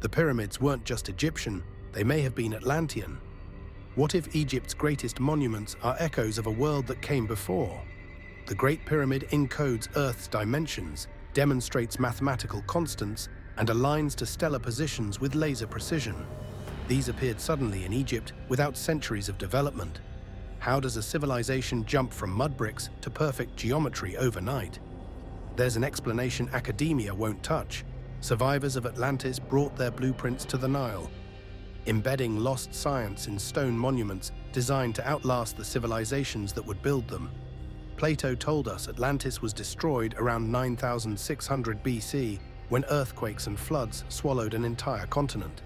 The pyramids weren't just Egyptian, they may have been Atlantean. What if Egypt's greatest monuments are echoes of a world that came before? The Great Pyramid encodes Earth's dimensions, demonstrates mathematical constants, and aligns to stellar positions with laser precision. These appeared suddenly in Egypt without centuries of development. How does a civilization jump from mud bricks to perfect geometry overnight? There's an explanation academia won't touch. Survivors of Atlantis brought their blueprints to the Nile, embedding lost science in stone monuments designed to outlast the civilizations that would build them. Plato told us Atlantis was destroyed around 9600 BC when earthquakes and floods swallowed an entire continent.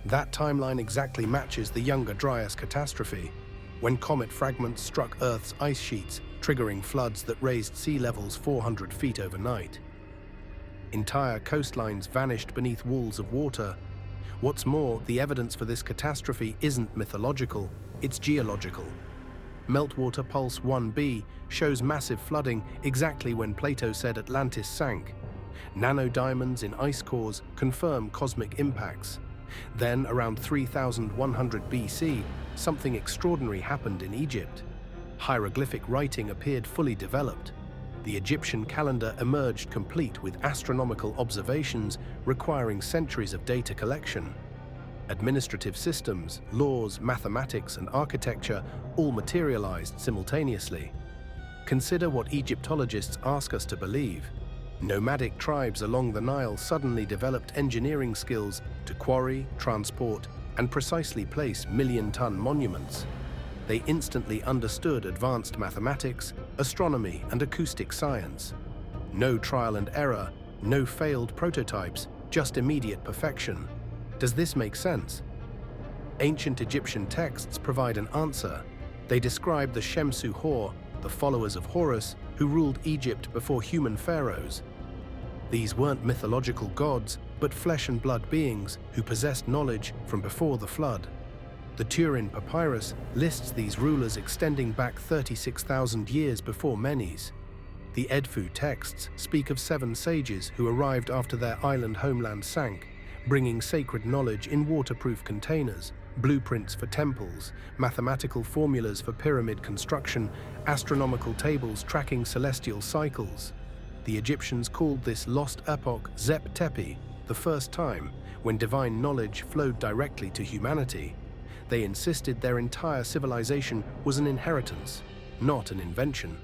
That timeline exactly matches the Younger Dryas catastrophe, when comet fragments struck Earth's ice sheets, triggering floods that raised sea levels 400 feet overnight. Entire coastlines vanished beneath walls of water. What's more, the evidence for this catastrophe isn't mythological, it's geological. Meltwater Pulse 1b shows massive flooding exactly when Plato said Atlantis sank. Nanodiamonds in ice cores confirm cosmic impacts. Then, around 3100 BC, something extraordinary happened in Egypt. Hieroglyphic writing appeared fully developed. The Egyptian calendar emerged complete with astronomical observations requiring centuries of data collection. Administrative systems, laws, mathematics, and architecture all materialized simultaneously. Consider what Egyptologists ask us to believe. Nomadic tribes along the Nile suddenly developed engineering skills to quarry, transport, and precisely place million-ton monuments. They instantly understood advanced mathematics, astronomy, and acoustic science. No trial and error, no failed prototypes, just immediate perfection. Does this make sense? Ancient Egyptian texts provide an answer. They describe the Shemsu Hor, the followers of Horus, who ruled Egypt before human pharaohs. These weren't mythological gods, but flesh and blood beings who possessed knowledge from before the flood. The Turin Papyrus lists these rulers extending back 36,000 years before Menes. The Edfu texts speak of 7 sages who arrived after their island homeland sank, bringing sacred knowledge in waterproof containers, blueprints for temples, mathematical formulas for pyramid construction, astronomical tables tracking celestial cycles. The Egyptians called this lost epoch Zep Tepe, the first time when divine knowledge flowed directly to humanity. They insisted their entire civilization was an inheritance, not an invention.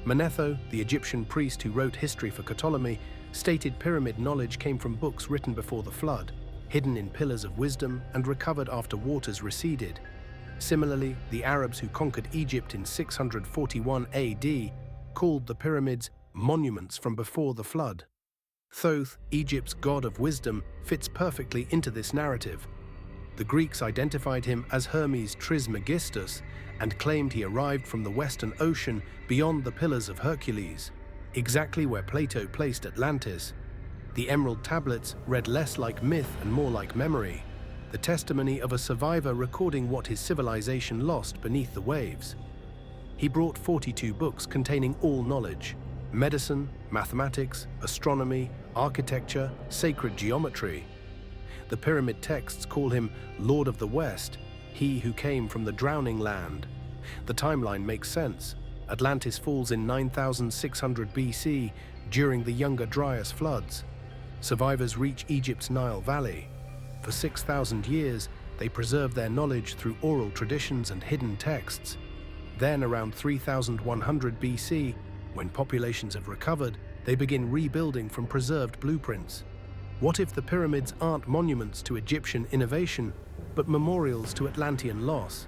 Manetho, the Egyptian priest who wrote history for Ptolemy, stated pyramid knowledge came from books written before the flood, hidden in pillars of wisdom and recovered after waters receded. Similarly, the Arabs who conquered Egypt in 641 AD called the pyramids monuments from before the flood. Thoth, Egypt's god of wisdom, fits perfectly into this narrative. The Greeks identified him as Hermes Trismegistus and claimed he arrived from the Western Ocean beyond the Pillars of Hercules, exactly where Plato placed Atlantis. The Emerald Tablets read less like myth and more like memory, the testimony of a survivor recording what his civilization lost beneath the waves. He brought 42 books containing all knowledge: medicine, mathematics, astronomy, architecture, sacred geometry. The pyramid texts call him Lord of the West, he who came from the drowning land. The timeline makes sense. Atlantis falls in 9600 BC during the Younger Dryas floods. Survivors reach Egypt's Nile Valley. For 6,000 years, they preserve their knowledge through oral traditions and hidden texts. Then, around 3100 BC, when populations have recovered, they begin rebuilding from preserved blueprints. What if the pyramids aren't monuments to Egyptian innovation, but memorials to Atlantean loss?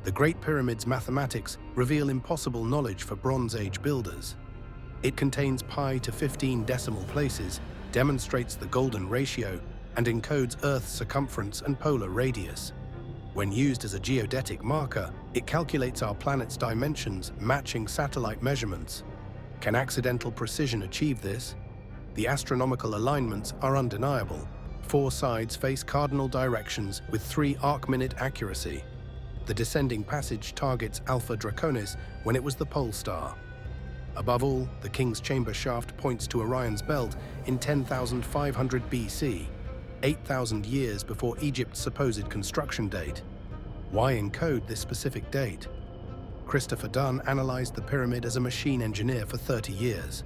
The Great Pyramid's mathematics reveal impossible knowledge for Bronze Age builders. It contains pi to 15 decimal places, demonstrates the golden ratio, and encodes Earth's circumference and polar radius. When used as a geodetic marker, it calculates our planet's dimensions, matching satellite measurements. Can accidental precision achieve this? The astronomical alignments are undeniable. 4 sides face cardinal directions with 3 arc-minute accuracy. The descending passage targets Alpha Draconis when it was the pole star. Above all, the king's chamber shaft points to Orion's belt in 10,500 BC, 8,000 years before Egypt's supposed construction date. Why encode this specific date? Christopher Dunn analyzed the pyramid as a machine engineer for 30 years.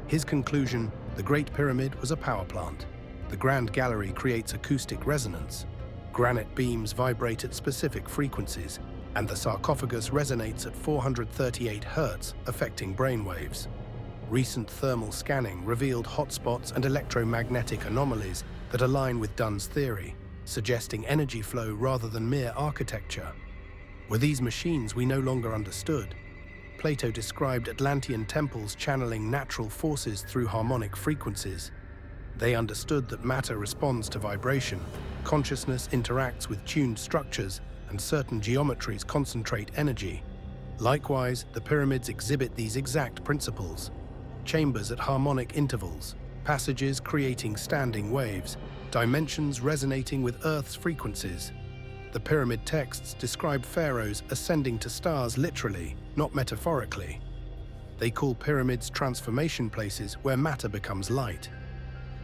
His conclusion: the Great Pyramid was a power plant. The Grand Gallery creates acoustic resonance. Granite beams vibrate at specific frequencies, and the sarcophagus resonates at 438 Hz, affecting brainwaves. Recent thermal scanning revealed hotspots and electromagnetic anomalies that align with Dunn's theory, suggesting energy flow rather than mere architecture. Were these machines we no longer understood? Plato described Atlantean temples channeling natural forces through harmonic frequencies. They understood that matter responds to vibration, consciousness interacts with tuned structures, and certain geometries concentrate energy. Likewise, the pyramids exhibit these exact principles. Chambers at harmonic intervals, passages creating standing waves, dimensions resonating with Earth's frequencies. The pyramid texts describe pharaohs ascending to stars literally, not metaphorically. They call pyramids transformation places where matter becomes light.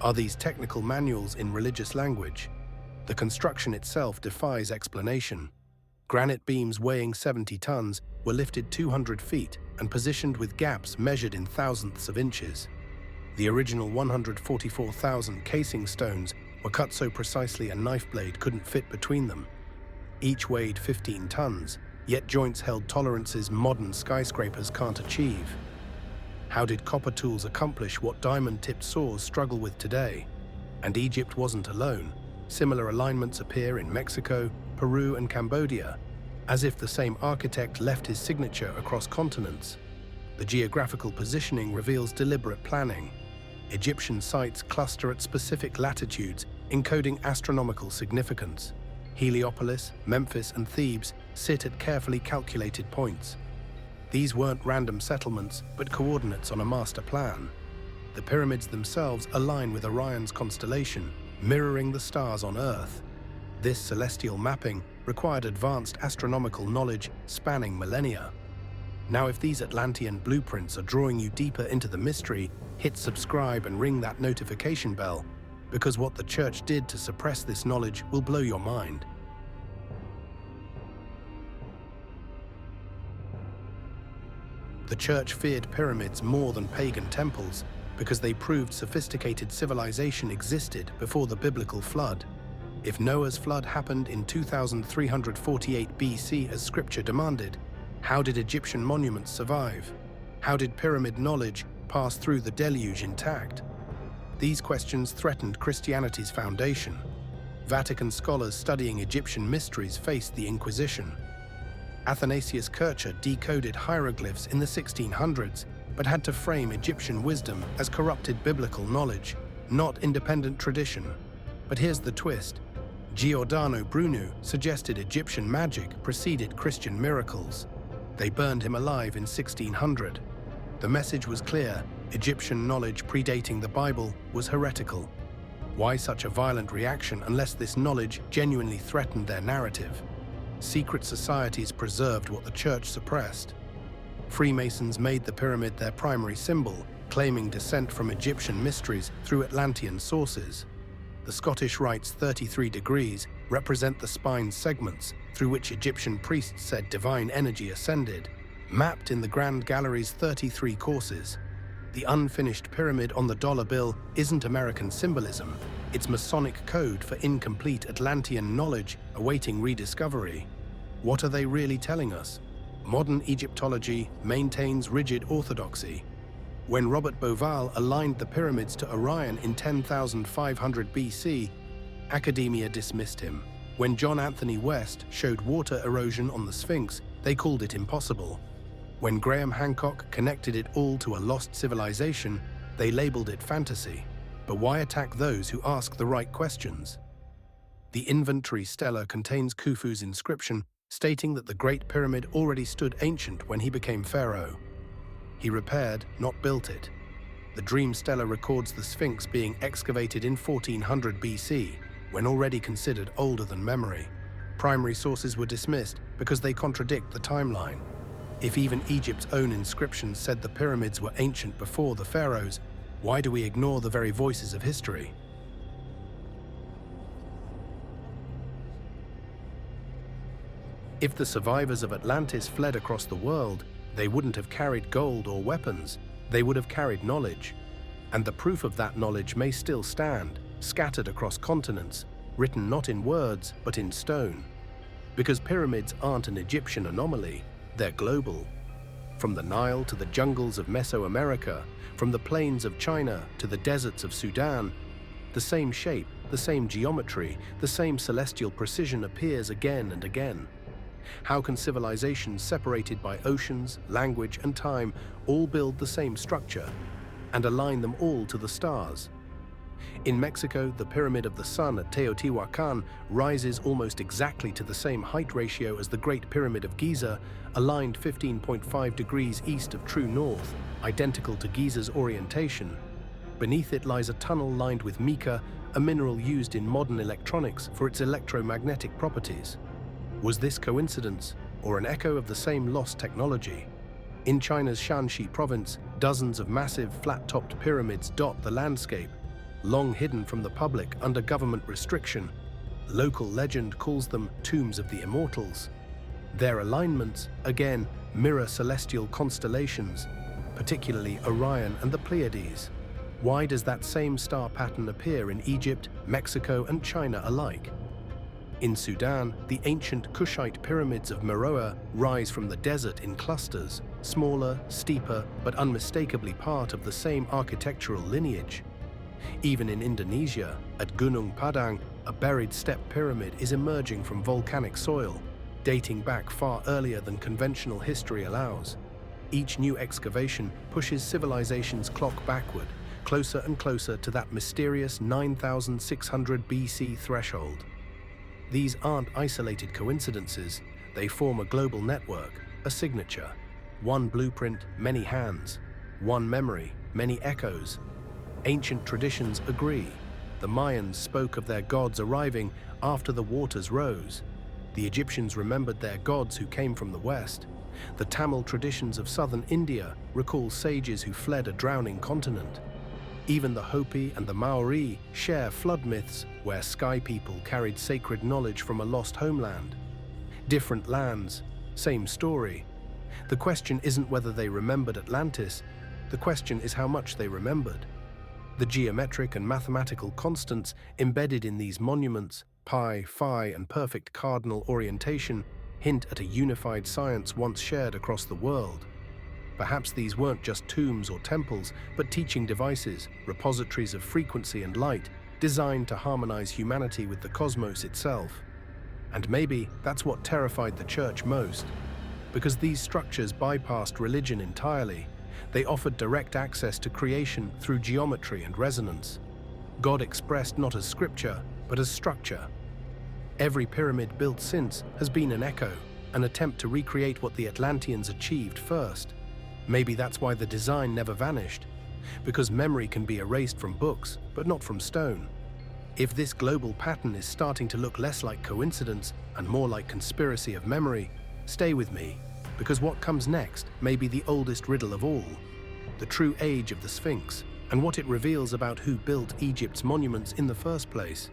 Are these technical manuals in religious language? The construction itself defies explanation. Granite beams weighing 70 tons were lifted 200 feet and positioned with gaps measured in thousandths of inches. The original 144,000 casing stones were cut so precisely a knife blade couldn't fit between them. Each weighed 15 tons, yet joints held tolerances modern skyscrapers can't achieve. How did copper tools accomplish what diamond-tipped saws struggle with today? And Egypt wasn't alone. Similar alignments appear in Mexico, Peru, and Cambodia, as if the same architect left his signature across continents. The geographical positioning reveals deliberate planning. Egyptian sites cluster at specific latitudes, encoding astronomical significance. Heliopolis, Memphis, and Thebes sit at carefully calculated points. These weren't random settlements, but coordinates on a master plan. The pyramids themselves align with Orion's constellation, mirroring the stars on Earth. This celestial mapping required advanced astronomical knowledge spanning millennia. Now, if these Atlantean blueprints are drawing you deeper into the mystery, hit subscribe and ring that notification bell, because what the church did to suppress this knowledge will blow your mind. The church feared pyramids more than pagan temples because they proved sophisticated civilization existed before the biblical flood. If Noah's flood happened in 2348 BC as scripture demanded, how did Egyptian monuments survive? How did pyramid knowledge pass through the deluge intact? These questions threatened Christianity's foundation. Vatican scholars studying Egyptian mysteries faced the Inquisition. Athanasius Kircher decoded hieroglyphs in the 1600s, but had to frame Egyptian wisdom as corrupted biblical knowledge, not independent tradition. But here's the twist. Giordano Bruno suggested Egyptian magic preceded Christian miracles. They burned him alive in 1600. The message was clear: Egyptian knowledge predating the Bible was heretical. Why such a violent reaction unless this knowledge genuinely threatened their narrative? Secret societies preserved what the church suppressed. Freemasons made the pyramid their primary symbol, claiming descent from Egyptian mysteries through Atlantean sources. The Scottish Rite's 33 degrees represent the spine's segments through which Egyptian priests said divine energy ascended, mapped in the Grand Gallery's 33 courses. The unfinished pyramid on the dollar bill isn't American symbolism, it's Masonic code for incomplete Atlantean knowledge awaiting rediscovery. What are they really telling us? Modern Egyptology maintains rigid orthodoxy. When Robert Bauval aligned the pyramids to Orion in 10,500 BC, academia dismissed him. When John Anthony West showed water erosion on the Sphinx, they called it impossible. When Graham Hancock connected it all to a lost civilization, they labeled it fantasy. But why attack those who ask the right questions? The inventory stela contains Khufu's inscription, stating that the Great Pyramid already stood ancient when he became pharaoh. He repaired, not built it. The Dream Stela records the Sphinx being excavated in 1400 BC, when already considered older than memory. Primary sources were dismissed because they contradict the timeline. If even Egypt's own inscriptions said the pyramids were ancient before the pharaohs, why do we ignore the very voices of history? If the survivors of Atlantis fled across the world, they wouldn't have carried gold or weapons, they would have carried knowledge. And the proof of that knowledge may still stand, scattered across continents, written not in words but in stone. Because pyramids aren't an Egyptian anomaly, they're global. From the Nile to the jungles of Mesoamerica, from the plains of China to the deserts of Sudan, the same shape, the same geometry, the same celestial precision appears again and again. How can civilizations separated by oceans, language, and time all build the same structure and align them all to the stars? In Mexico, the Pyramid of the Sun at Teotihuacan rises almost exactly to the same height ratio as the Great Pyramid of Giza, aligned 15.5 degrees east of true north, identical to Giza's orientation. Beneath it lies a tunnel lined with mica, a mineral used in modern electronics for its electromagnetic properties. Was this coincidence, or an echo of the same lost technology? In China's Shanxi province, dozens of massive, flat-topped pyramids dot the landscape, long hidden from the public under government restriction. Local legend calls them tombs of the immortals. Their alignments, again, mirror celestial constellations, particularly Orion and the Pleiades. Why does that same star pattern appear in Egypt, Mexico, and China alike? In Sudan, the ancient Kushite pyramids of Meroe rise from the desert in clusters, smaller, steeper, but unmistakably part of the same architectural lineage. Even in Indonesia, at Gunung Padang, a buried step pyramid is emerging from volcanic soil, dating back far earlier than conventional history allows. Each new excavation pushes civilization's clock backward, closer and closer to that mysterious 9600 BC threshold. These aren't isolated coincidences, they form a global network, a signature. One blueprint, many hands. One memory, many echoes. Ancient traditions agree. The Mayans spoke of their gods arriving after the waters rose. The Egyptians remembered their gods who came from the west. The Tamil traditions of southern India recall sages who fled a drowning continent. Even the Hopi and the Maori share flood myths where sky people carried sacred knowledge from a lost homeland. Different lands, same story. The question isn't whether they remembered Atlantis, the question is how much they remembered. The geometric and mathematical constants embedded in these monuments, pi, phi, and perfect cardinal orientation, hint at a unified science once shared across the world. Perhaps these weren't just tombs or temples, but teaching devices, repositories of frequency and light, designed to harmonize humanity with the cosmos itself. And maybe that's what terrified the church most. Because these structures bypassed religion entirely, they offered direct access to creation through geometry and resonance. God expressed not as scripture, but as structure. Every pyramid built since has been an echo, an attempt to recreate what the Atlanteans achieved first. Maybe that's why the design never vanished, because memory can be erased from books, but not from stone. If this global pattern is starting to look less like coincidence and more like conspiracy of memory, stay with me, because what comes next may be the oldest riddle of all, the true age of the Sphinx, and what it reveals about who built Egypt's monuments in the first place.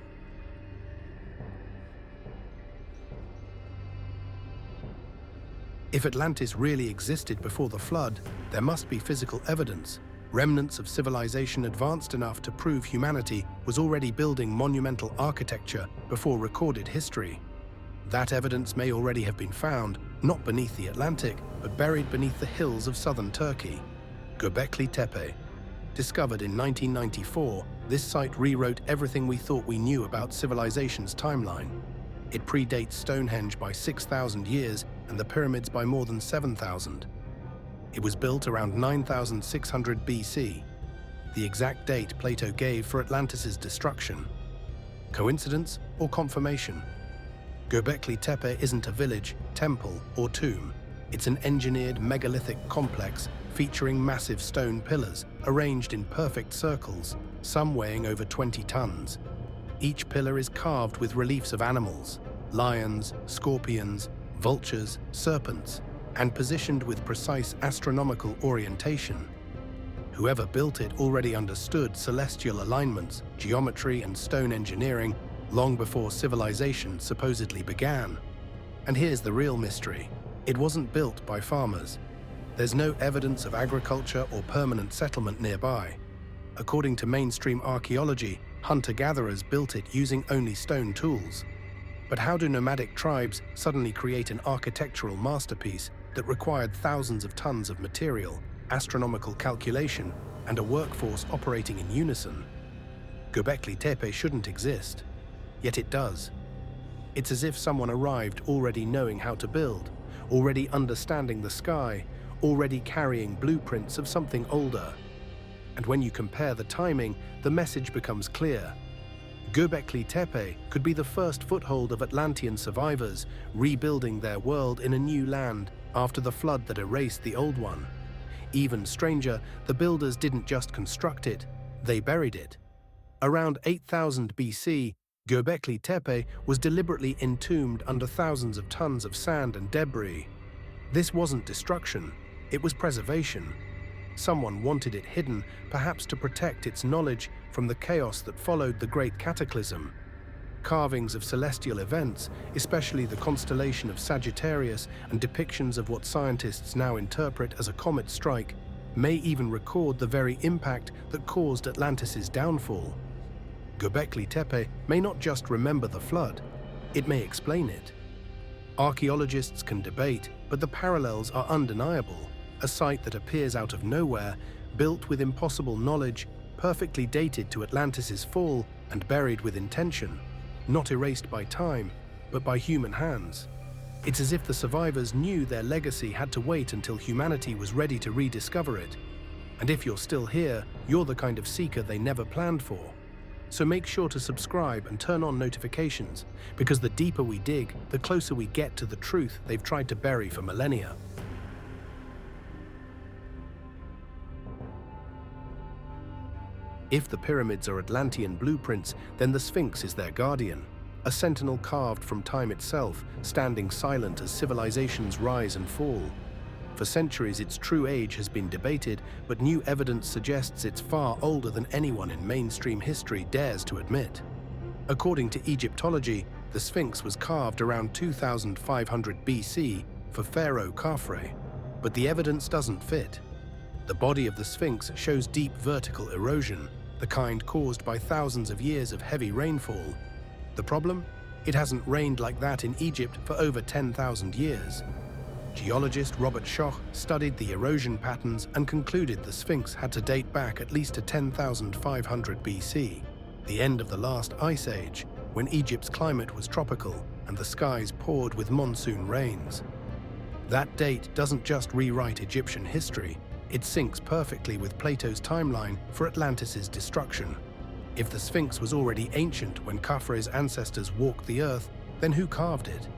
If Atlantis really existed before the flood, there must be physical evidence, remnants of civilization advanced enough to prove humanity was already building monumental architecture before recorded history. That evidence may already have been found, not beneath the Atlantic, but buried beneath the hills of southern Turkey. Göbekli Tepe. Discovered in 1994, this site rewrote everything we thought we knew about civilization's timeline. It predates Stonehenge by 6,000 years and the pyramids by more than 7,000. It was built around 9,600 BC, the exact date Plato gave for Atlantis' destruction. Coincidence or confirmation? Göbekli Tepe isn't a village, temple, or tomb. It's an engineered megalithic complex featuring massive stone pillars arranged in perfect circles, some weighing over 20 tons. Each pillar is carved with reliefs of animals: lions, scorpions, vultures, serpents. and positioned with precise astronomical orientation. Whoever built it already understood celestial alignments, geometry, and stone engineering long before civilization supposedly began. And here's the real mystery. It wasn't built by farmers. There's no evidence of agriculture or permanent settlement nearby. According to mainstream archaeology, hunter-gatherers built it using only stone tools. But how do nomadic tribes suddenly create an architectural masterpiece that required thousands of tons of material, astronomical calculation, and a workforce operating in unison? Göbekli Tepe shouldn't exist, yet it does. It's as if someone arrived already knowing how to build, already understanding the sky, already carrying blueprints of something older. And when you compare the timing, the message becomes clear. Göbekli Tepe could be the first foothold of Atlantean survivors, rebuilding their world in a new land after the flood that erased the old one. Even stranger, the builders didn't just construct it, they buried it. Around 8000 BC, Göbekli Tepe was deliberately entombed under thousands of tons of sand and debris. This wasn't destruction, it was preservation. Someone wanted it hidden, perhaps to protect its knowledge from the chaos that followed the Great Cataclysm. Carvings of celestial events, especially the constellation of Sagittarius and depictions of what scientists now interpret as a comet strike, may even record the very impact that caused Atlantis' downfall. Göbekli Tepe may not just remember the flood, it may explain it. Archaeologists can debate, but the parallels are undeniable. A site that appears out of nowhere, built with impossible knowledge, perfectly dated to Atlantis' fall and buried with intention, not erased by time, but by human hands. It's as if the survivors knew their legacy had to wait until humanity was ready to rediscover it. And if you're still here, you're the kind of seeker they never planned for. So make sure to subscribe and turn on notifications, because the deeper we dig, the closer we get to the truth they've tried to bury for millennia. If the pyramids are Atlantean blueprints, then the Sphinx is their guardian, a sentinel carved from time itself, standing silent as civilizations rise and fall. For centuries, its true age has been debated, but new evidence suggests it's far older than anyone in mainstream history dares to admit. According to Egyptology, the Sphinx was carved around 2500 BC for Pharaoh Khafre, but the evidence doesn't fit. The body of the Sphinx shows deep vertical erosion, the kind caused by thousands of years of heavy rainfall. The problem? It hasn't rained like that in Egypt for over 10,000 years. Geologist Robert Schoch studied the erosion patterns and concluded the Sphinx had to date back at least to 10,500 BC, the end of the last ice age, when Egypt's climate was tropical and the skies poured with monsoon rains. That date doesn't just rewrite Egyptian history, it syncs perfectly with Plato's timeline for Atlantis' destruction. If the Sphinx was already ancient when Khafre's ancestors walked the earth, then who carved it?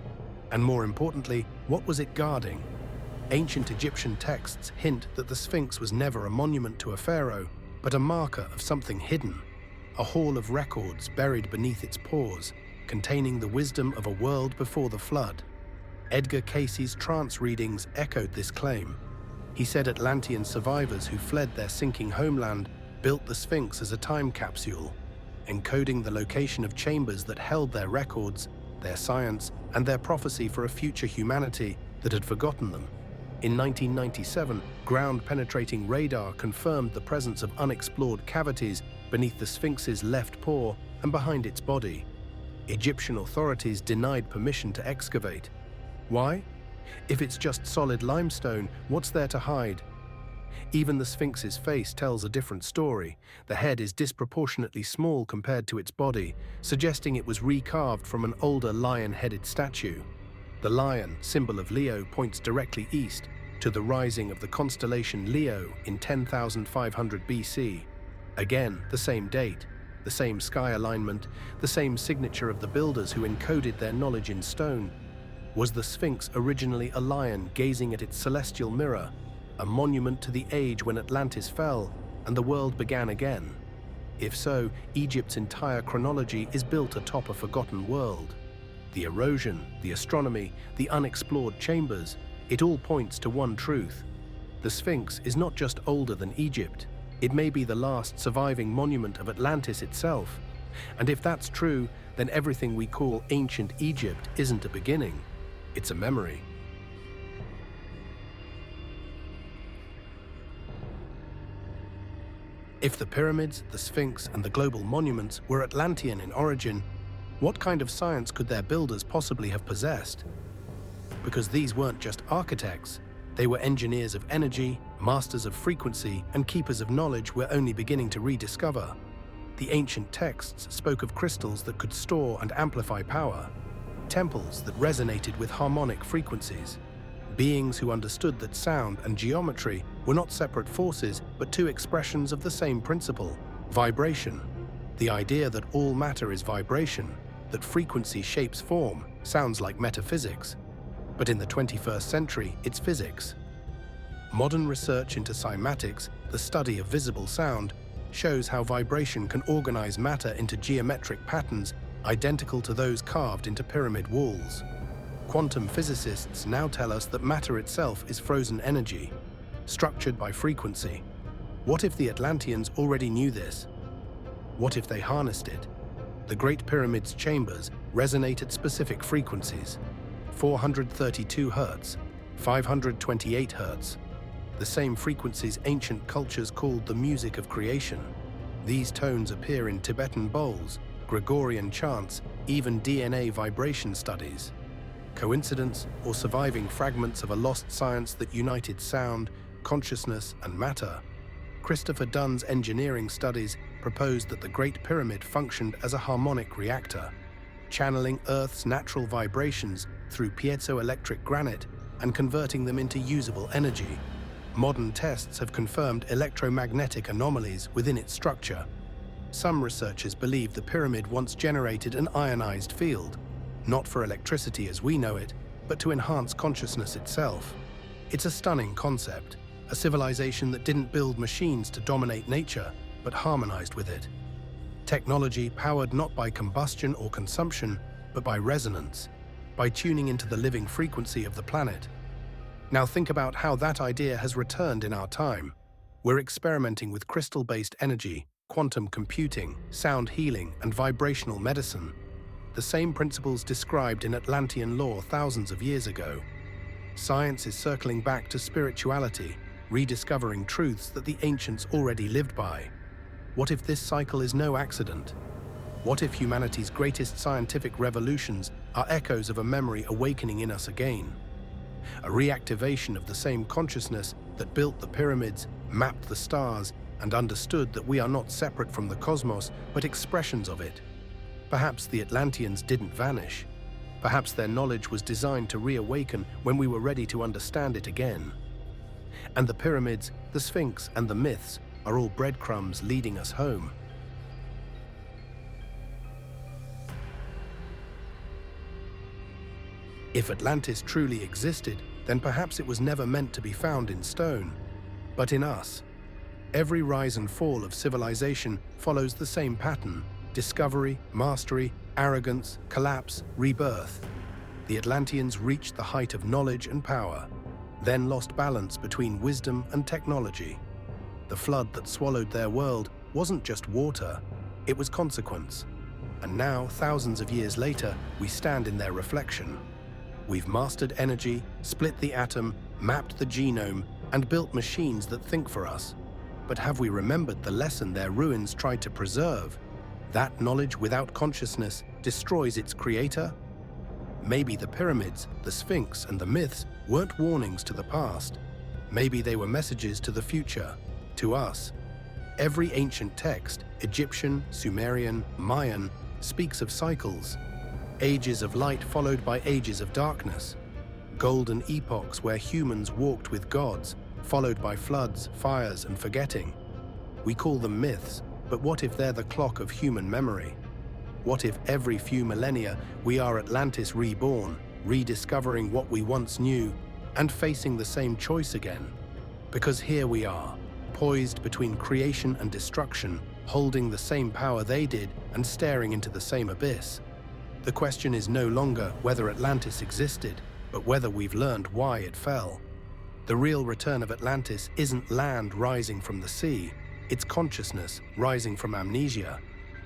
And more importantly, what was it guarding? Ancient Egyptian texts hint that the Sphinx was never a monument to a pharaoh, but a marker of something hidden, a hall of records buried beneath its pores, containing the wisdom of a world before the flood. Edgar Cayce's trance readings echoed this claim. He said Atlantean survivors who fled their sinking homeland built the Sphinx as a time capsule, encoding the location of chambers that held their records, their science, and their prophecy for a future humanity that had forgotten them. In 1997, ground-penetrating radar confirmed the presence of unexplored cavities beneath the Sphinx's left paw and behind its body. Egyptian authorities denied permission to excavate. Why? If it's just solid limestone, what's there to hide? Even the Sphinx's face tells a different story. The head is disproportionately small compared to its body, suggesting it was recarved from an older lion-headed statue. The lion, symbol of Leo, points directly east, to the rising of the constellation Leo in 10,500 BC. Again, the same date, the same sky alignment, the same signature of the builders who encoded their knowledge in stone. Was the Sphinx originally a lion gazing at its celestial mirror, a monument to the age when Atlantis fell and the world began again? If so, Egypt's entire chronology is built atop a forgotten world. The erosion, the astronomy, the unexplored chambers, It all points to one truth. The Sphinx is not just older than Egypt, it may be the last surviving monument of Atlantis itself. And if that's true, then everything we call ancient Egypt isn't a beginning, it's a memory. If the pyramids, the Sphinx, and the global monuments were Atlantean in origin, what kind of science could their builders possibly have possessed? Because these weren't just architects, they were engineers of energy, masters of frequency, and keepers of knowledge we're only beginning to rediscover. The ancient texts spoke of crystals that could store and amplify power, temples that resonated with harmonic frequencies, beings who understood that sound and geometry were not separate forces but two expressions of the same principle, vibration. The idea that all matter is vibration, that frequency shapes form, sounds like metaphysics. But in the 21st century, it's physics. Modern research into cymatics, the study of visible sound, shows how vibration can organize matter into geometric patterns identical to those carved into pyramid walls. Quantum physicists now tell us that matter itself is frozen energy, structured by frequency. What if the Atlanteans already knew this? What if they harnessed it? The Great Pyramid's chambers resonate at specific frequencies: 432 Hz, 528 Hz, the same frequencies ancient cultures called the music of creation. These tones appear in Tibetan bowls, Gregorian chants, even DNA vibration studies. Coincidence, or surviving fragments of a lost science that united sound, consciousness, and matter? Christopher Dunn's engineering studies proposed that the Great Pyramid functioned as a harmonic reactor, channeling Earth's natural vibrations through piezoelectric granite and converting them into usable energy. Modern tests have confirmed electromagnetic anomalies within its structure. Some researchers believe the pyramid once generated an ionized field, not for electricity as we know it, but to enhance consciousness itself. It's a stunning concept, a civilization that didn't build machines to dominate nature, but harmonized with it. Technology powered not by combustion or consumption, but by resonance, by tuning into the living frequency of the planet. Now think about how that idea has returned in our time. We're experimenting with crystal-based energy, quantum computing, sound healing, and vibrational medicine. The same principles described in Atlantean lore thousands of years ago. Science is circling back to spirituality, rediscovering truths that the ancients already lived by. What if this cycle is no accident? What if humanity's greatest scientific revolutions are echoes of a memory awakening in us again? A reactivation of the same consciousness that built the pyramids, mapped the stars, and understood that we are not separate from the cosmos, but expressions of it. Perhaps the Atlanteans didn't vanish. Perhaps their knowledge was designed to reawaken when we were ready to understand it again. And the pyramids, the Sphinx, and the myths are all breadcrumbs leading us home. If Atlantis truly existed, then perhaps it was never meant to be found in stone, but in us. Every rise and fall of civilization follows the same pattern: discovery, mastery, arrogance, collapse, rebirth. The Atlanteans reached the height of knowledge and power, then lost balance between wisdom and technology. The flood that swallowed their world wasn't just water, it was consequence. And now, thousands of years later, we stand in their reflection. We've mastered energy, split the atom, mapped the genome, and built machines that think for us. But have we remembered the lesson their ruins tried to preserve? That knowledge without consciousness destroys its creator? Maybe the pyramids, the Sphinx, and the myths weren't warnings to the past. Maybe they were messages to the future, to us. Every ancient text, Egyptian, Sumerian, Mayan, speaks of cycles. Ages of light followed by ages of darkness. Golden epochs where humans walked with gods, followed by floods, fires, and forgetting. We call them myths, but what if they're the clock of human memory? What if every few millennia we are Atlantis reborn, rediscovering what we once knew, and facing the same choice again? Because here we are, poised between creation and destruction, holding the same power they did and staring into the same abyss. The question is no longer whether Atlantis existed, but whether we've learned why it fell. The real return of Atlantis isn't land rising from the sea, it's consciousness rising from amnesia.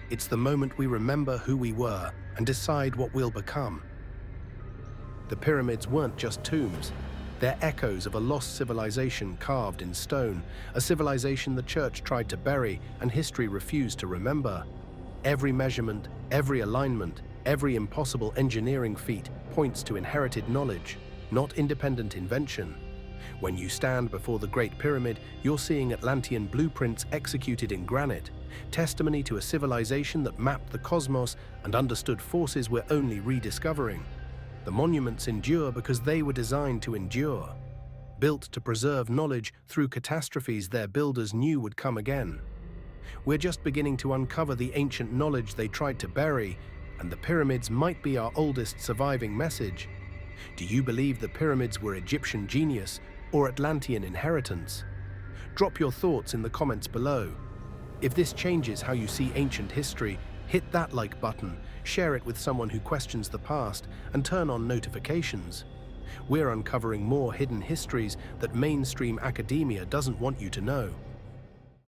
It's the moment we remember who we were and decide what we'll become. The pyramids weren't just tombs. They're echoes of a lost civilization carved in stone, a civilization the church tried to bury and history refused to remember. Every measurement, every alignment, every impossible engineering feat points to inherited knowledge, not independent invention. When you stand before the Great Pyramid, you're seeing Atlantean blueprints executed in granite, testimony to a civilization that mapped the cosmos and understood forces we're only rediscovering. The monuments endure because they were designed to endure, built to preserve knowledge through catastrophes their builders knew would come again. We're just beginning to uncover the ancient knowledge they tried to bury, and the pyramids might be our oldest surviving message. Do you believe the pyramids were Egyptian genius or Atlantean inheritance? Drop your thoughts in the comments below. If this changes how you see ancient history, hit that like button, share it with someone who questions the past, and turn on notifications. We're uncovering more hidden histories that mainstream academia doesn't want you to know.